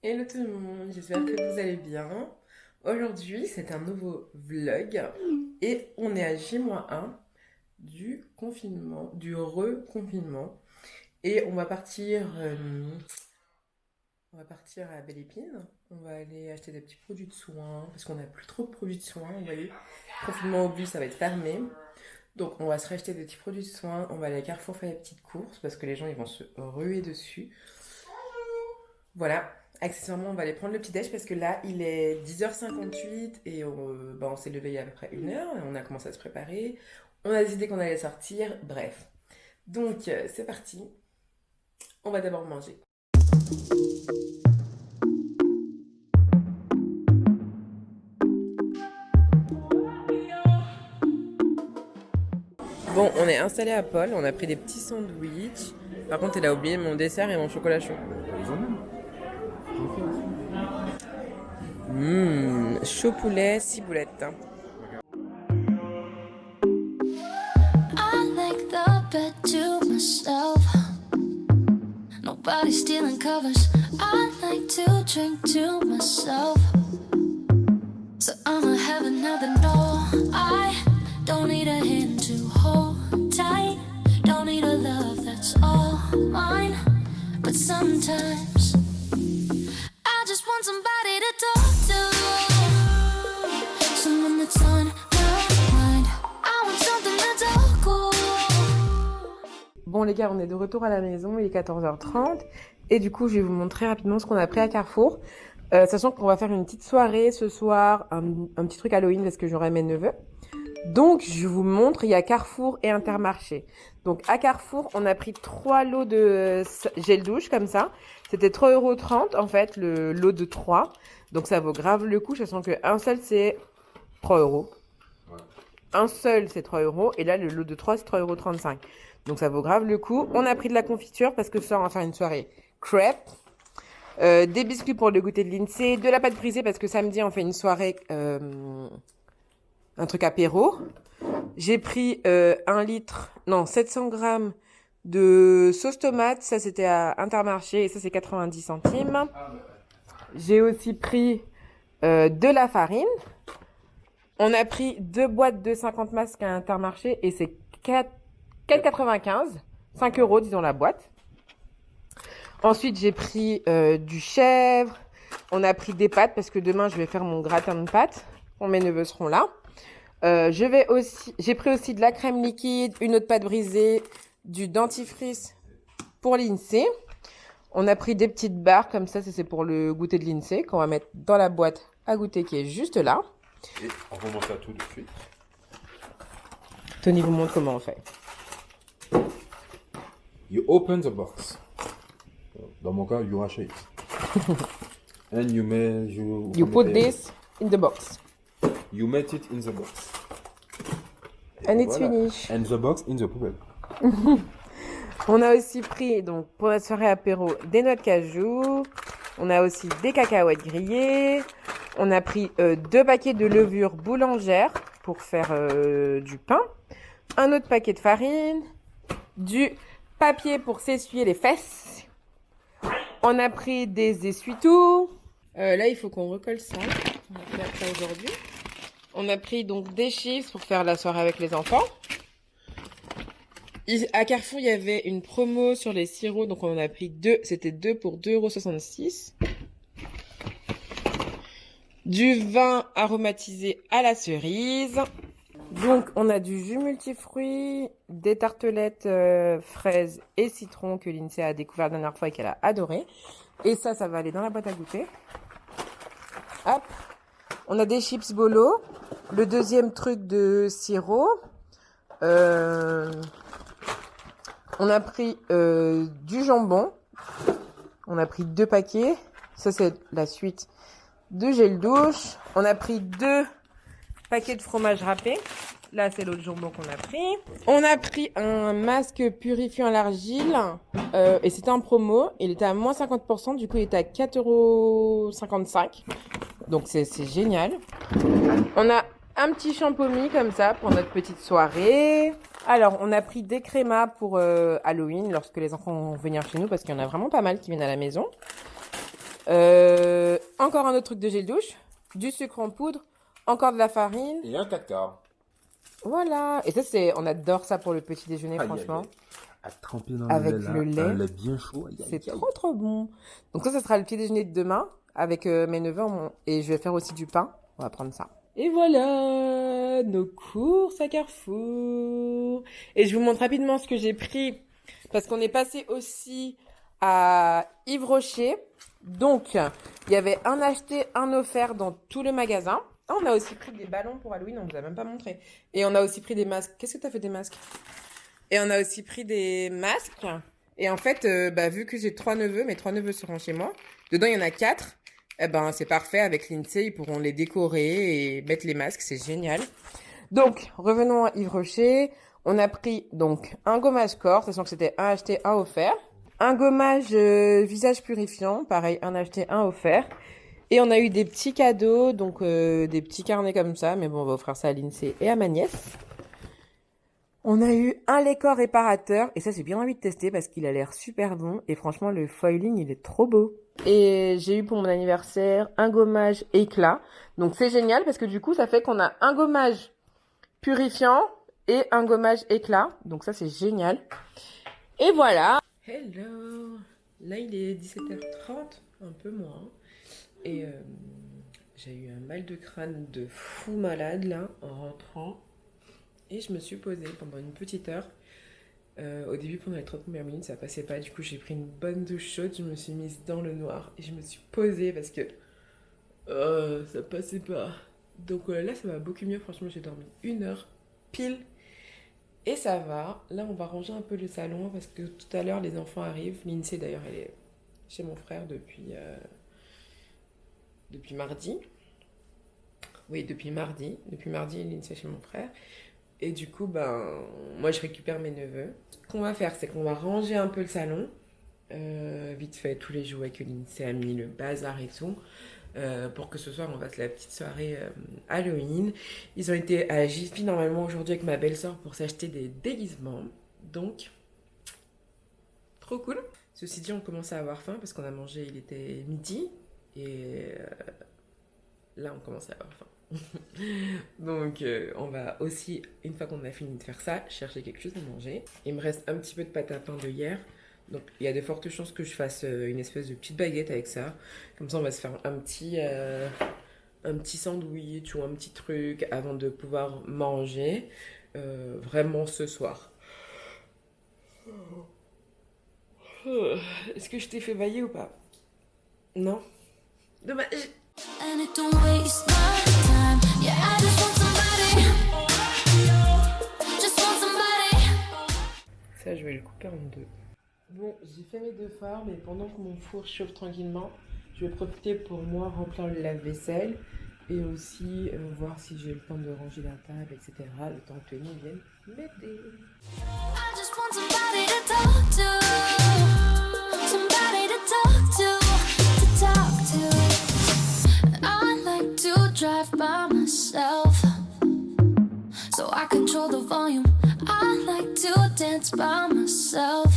Hello tout le monde, j'espère que vous allez bien. Aujourd'hui, c'est un nouveau vlog et on est à J-1 du confinement, du reconfinement. Et on va partir à Belle Épine. On va aller acheter des petits produits de soins parce qu'on n'a plus trop de produits de soins. Vous voyez, confinement oblige, ça va être fermé. Donc on va se racheter des petits produits de soins. On va aller à Carrefour faire des petites courses parce que les gens ils vont se ruer dessus. Voilà. Accessoirement, on va aller prendre le petit déj parce que là, il est 10h58 et on s'est levé il y a à peu près 1 heure. On a commencé à se préparer. On a décidé qu'on allait sortir. Bref. Donc, c'est parti. On va d'abord manger. Bon, on est installé à Paul. On a pris des petits sandwichs. Par contre, il a oublié mon dessert et mon chocolat chaud. Chaud poulet, ciboulette. I like the bed to myself. Nobody stealing covers. I like to drink to myself. So I'ma have another no. I don't need a hand to hold tight. Don't need a love that's all mine. But sometimes I just want somebody to talk to. Someone that's on my mind. I want something that's all cool. Bon les gars, on est de retour à la maison, il est 14h30 et du coup je vais vous montrer rapidement ce qu'on a pris à Carrefour. Sachant qu'on va faire une petite soirée ce soir, un petit truc Halloween parce que j'aurai mes neveux. Donc je vous montre, il y a Carrefour et Intermarché. Donc à Carrefour, on a pris 3 lots de gel douche comme ça. C'était 3,30 € en fait, le lot de 3. Donc ça vaut grave le coup, sachant qu'un seul c'est 3 €. Ouais. Un seul c'est 3 € et là le lot de 3 c'est 3,35 €. Donc ça vaut grave le coup. On a pris de la confiture parce que ça on va faire une soirée crêpe. Des biscuits pour le goûter de l'INSEE. De la pâte brisée parce que samedi on fait une soirée... un truc apéro. J'ai pris 700 grammes de sauce tomate. Ça, c'était à Intermarché et ça, c'est 90 centimes. J'ai aussi pris de la farine. On a pris 2 boîtes de 50 masques à Intermarché et c'est 4,95 €. 5 € disons la boîte. Ensuite, j'ai pris du chèvre. On a pris des pâtes parce que demain, je vais faire mon gratin de pâtes. Quand mes neveux seront là. J'ai pris aussi de la crème liquide, une autre pâte brisée, du dentifrice pour l'INSEE. On a pris des petites barres comme ça, c'est pour le goûter de l'INSEE qu'on va mettre dans la boîte à goûter qui est juste là. Et on commence à tout de suite. Tony vous montre comment on fait. You open the box. Dans mon cas, you rush it. And you put this in the box. You met it in the box. And it's finished. And the box in the poubelle. On a aussi pris, donc, pour la soirée apéro, des noix de cajou. On a aussi des cacahuètes grillées. On a pris 2 paquets de levure boulangère pour faire du pain. Un autre paquet de farine. Du papier pour s'essuyer les fesses. On a pris des essuie-tout. Là, il faut qu'on recolle ça. On va faire ça aujourd'hui. On a pris donc des chips pour faire la soirée avec les enfants. À Carrefour, il y avait une promo sur les sirops, donc on en a pris 2. C'était 2 pour 2,66 €. Du vin aromatisé à la cerise. Donc, on a du jus multifruits, des tartelettes fraises et citron que l'INSEE a découvert la dernière fois et qu'elle a adoré. Et ça va aller dans la boîte à goûter. Hop. On a des chips bolo. Le deuxième truc de sirop. On a pris du jambon. On a pris 2 paquets. Ça, c'est la suite de gel douche. On a pris 2 paquets de fromage râpé. Là, c'est l'autre jambon qu'on a pris. On a pris un masque purifiant à l'argile. Et c'était en promo. Il était à moins 50%. Du coup, il était à 4,55 €. Donc, c'est génial. On a un petit champomis comme ça pour notre petite soirée. Alors, on a pris des crémas pour Halloween lorsque les enfants vont venir chez nous parce qu'il y en a vraiment pas mal qui viennent à la maison. Encore un autre truc de gel douche, du sucre en poudre, encore de la farine. Et un caca. Voilà. Et ça, on adore ça pour le petit déjeuner, franchement. À tremper dans Avec le lait, le lait. un lait bien chaud. C'est trop bon. Donc ça sera le petit déjeuner de demain avec mes neveux et je vais faire aussi du pain. On va prendre ça. Et voilà, nos courses à Carrefour. Et je vous montre rapidement ce que j'ai pris parce qu'on est passé aussi à Yves Rocher. Donc, il y avait un acheté, un offert dans tout le magasin. Ah, on a aussi pris des ballons pour Halloween, on vous a même pas montré. Et on a aussi pris des masques. Qu'est-ce que tu as fait des masques? Et on a aussi pris des masques. Et en fait, vu que j'ai 3 neveux, mes 3 neveux seront chez moi. Dedans, il y en a 4. Eh ben, c'est parfait. Avec l'INSEE, ils pourront les décorer et mettre les masques. C'est génial. Donc, revenons à Yves Rocher. On a pris donc un gommage corps, sachant que c'était un acheté, un offert. Un gommage visage purifiant, pareil, un acheté, un offert. Et on a eu des petits cadeaux, donc des petits carnets comme ça. Mais bon, on va offrir ça à l'INSEE et à ma nièce. On a eu un lait corps réparateur. Et ça, j'ai bien envie de tester parce qu'il a l'air super bon. Et franchement, le foiling, il est trop beau. Et j'ai eu pour mon anniversaire un gommage éclat. Donc c'est génial parce que du coup, ça fait qu'on a un gommage purifiant et un gommage éclat. Donc ça, c'est génial. Et voilà. Hello. Là, il est 17h30, un peu moins. Et j'ai eu un mal de crâne de fou malade là en rentrant. Et je me suis posée pendant une petite heure. Au début, pendant les 30 premières minutes, ça passait pas. Du coup, j'ai pris une bonne douche chaude. Je me suis mise dans le noir et je me suis posée parce que ça passait pas. Donc là, ça va beaucoup mieux. Franchement, j'ai dormi 1 heure pile. Et ça va. Là, on va ranger un peu le salon parce que tout à l'heure, les enfants arrivent. L'INSEE, d'ailleurs, elle est chez mon frère depuis mardi. Oui, depuis mardi. Depuis mardi, l'INSEE est chez mon frère. Et du coup, moi, je récupère mes neveux. Ce qu'on va faire, c'est qu'on va ranger un peu le salon. Vite fait, tous les jouets que l'INSEE a mis, le bazar et tout. Pour que ce soir, on fasse la petite soirée Halloween. Ils ont été à JP normalement aujourd'hui avec ma belle-sœur pour s'acheter des déguisements. Donc, trop cool. Ceci dit, on commence à avoir faim parce qu'on a mangé, il était midi. Et là, on commence à avoir faim. Donc on va aussi, une fois qu'on a fini de faire ça, chercher quelque chose à manger. Il me reste un petit peu de pâte à pain de hier. Donc il y a de fortes chances que je fasse une espèce de petite baguette avec ça. Comme ça on va se faire un petit sandwich ou un petit truc avant de pouvoir manger vraiment ce soir. Est-ce que je t'ai fait bailler ou pas? Non? Dommage. And it don't waste my time. Yeah, I just want somebody. Just want somebody. Ça, je vais le couper en deux. Bon, j'ai fait mes devoirs, mais pendant que mon four chauffe tranquillement, je vais profiter pour moi remplir le lave-vaisselle et aussi voir si j'ai le temps de ranger la table, etc. Le temps que Tony vienne m'aider. I just want somebody to talk to. Somebody to talk to talk to. I like to drive by myself, so I control the volume. I like to dance by myself,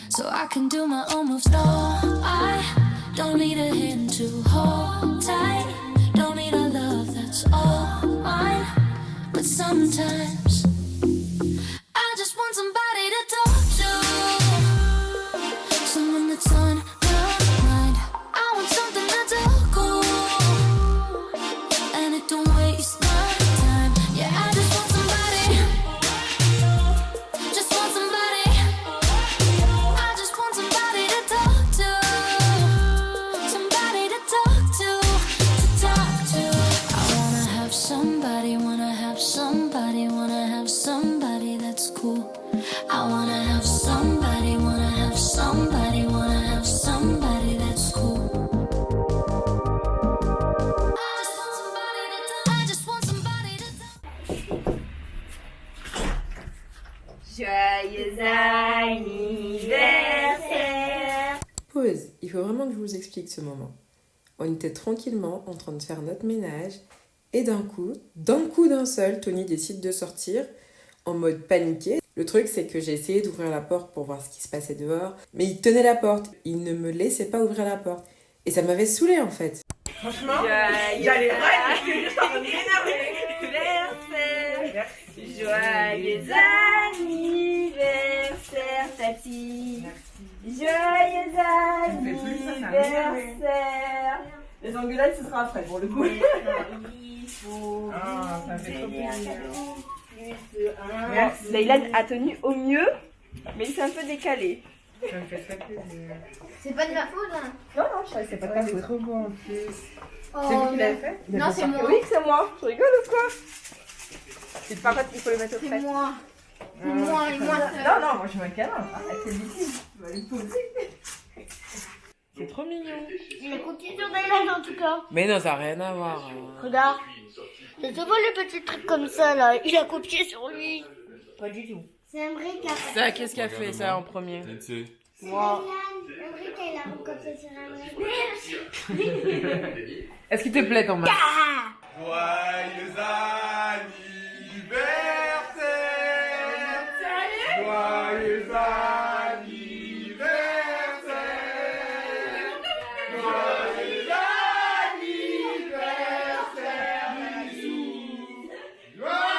so I can do my own moves. No, I don't need a hand to hold tight. Don't need a love that's all mine. But sometimes I just want somebody to talk to, someone that's on my mind. I want something that's all cool, and it don't waste my time. Yeah, I just want somebody, just want somebody. I just want somebody to talk to, somebody to talk to talk to. I wanna have somebody, wanna have somebody, wanna have somebody that's cool. I wanna have somebody, wanna have somebody, wanna have somebody that's cool. I just want somebody to talk. Joyeux anniversaire. Pause. Il faut vraiment que je vous explique ce moment. On était tranquillement en train de faire notre ménage Et d'un coup, d'un seul, Tony décide de sortir en mode paniqué. Le truc, c'est que j'ai essayé d'ouvrir la porte pour voir ce qui se passait dehors, mais il tenait la porte, il ne me laissait pas ouvrir la porte. Et ça m'avait saoulée en fait. Franchement, j'allais vraiment juste en m'énerver. Joyeux anniversaire, Tati. Joyeux anniversaire. Les engueulades, ce sera après pour le coup. Il faut Ah, ça fait trop plaisir. Merci. Leïla a tenu au mieux, mais il s'est un peu décalé. Ça me fait très plaisir. C'est pas de ma faute, hein. Non, non, je savais que c'est pas ta faute. trop beau en plus. Oh, C'est vous qui l'avez fait? Non, c'est moi. Oui, c'est moi. Je rigole ou quoi? C'est par contre, il faut le mettre au C'est frais. moi. C'est moi et moi seule. Non, non, moi je veux un câlin. Arrête, c'est difficile. Tu vas lui poser. C'est trop mignon. Il a copié sur Dayland en tout cas. Mais non, ça n'a rien à voir. Regarde. C'est souvent les petits trucs comme ça là. Il a copié sur lui. Pas du tout. C'est un brick qui a Ça, qu'est-ce qu'a fait ça en premier? Moi. Un brick il a recopié sur un brick. Est-ce qu'il te plaît ton masque? Joyeux anniversaire! Joyeux anniversaire! Joyeux anniversaire, Bisou! Joyeux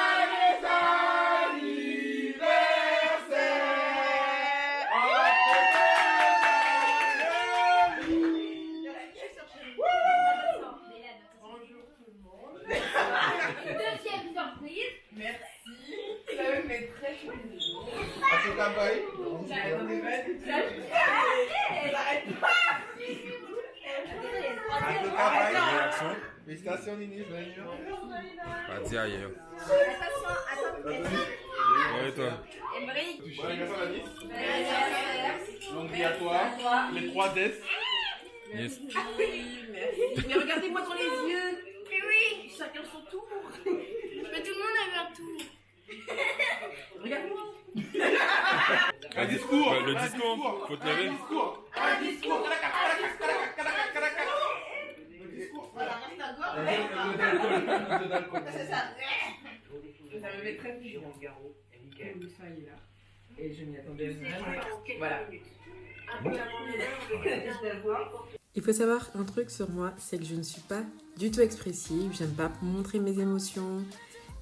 Deuxième surprise. Ça me fait très plaisir. Félicitations Nini, joyeux. Vas-y ailleurs. Ouais, toi. Longue vie à toi. Les 3 S. Yes. Mais regardez-moi dans les yeux. Mais oui. Chacun son tour. Mais tout le monde avait un tour. Regarde-moi. Un discours. Ouais, le discours. Faut te lever. Un discours. C'est ça. Ça me fait très plaisir. Que vous soyez là. Et je m'y attendais vraiment. Voilà. Il faut savoir un truc sur moi, c'est que je ne suis pas du tout expressive, j'aime pas montrer mes émotions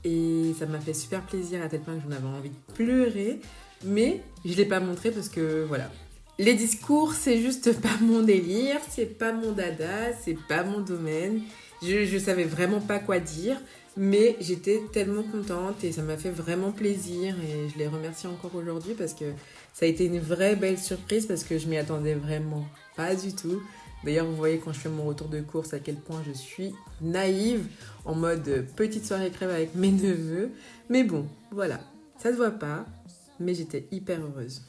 et ça m'a fait super plaisir à tel point que j'en avais envie de pleurer, mais je l'ai pas montré parce que voilà. Les discours, c'est juste pas mon délire, c'est pas mon dada, c'est pas mon domaine. Je savais vraiment pas quoi dire, mais j'étais tellement contente et ça m'a fait vraiment plaisir et je les remercie encore aujourd'hui parce que ça a été une vraie belle surprise parce que je m'y attendais vraiment pas du tout. D'ailleurs, vous voyez quand je fais mon retour de course à quel point je suis naïve en mode petite soirée crève avec mes neveux. Mais bon, voilà, ça se voit pas, mais j'étais hyper heureuse.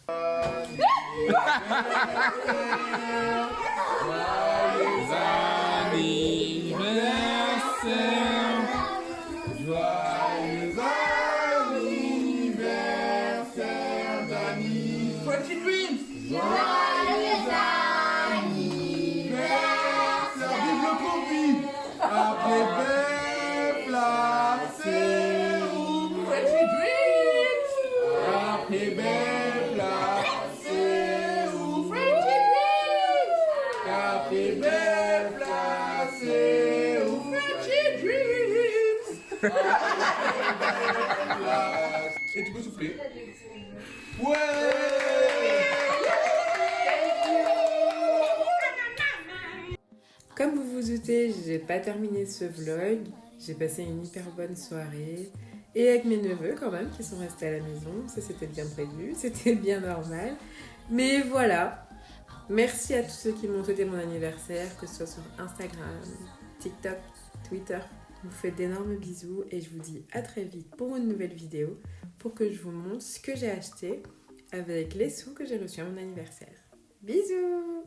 Joyeux anniversaire, Dani. Frenchie Dreams. Joyeux anniversaire. Vive le Covid. Après belle placé. Frenchie Dreams. Après belle placé. Frenchie Dreams. Après belle placé. Frenchie Dreams. Et tu peux souffler. Ouais. Comme vous vous doutez, j'ai pas terminé ce vlog. J'ai passé une hyper bonne soirée. Et avec mes neveux quand même, qui sont restés à la maison. Ça, c'était bien prévu. C'était bien normal. Mais voilà. Merci à tous ceux qui m'ont souhaité mon anniversaire, que ce soit sur Instagram, TikTok, Twitter. Je vous fais d'énormes bisous et je vous dis à très vite pour une nouvelle vidéo pour que je vous montre ce que j'ai acheté avec les sous que j'ai reçus à mon anniversaire. Bisous!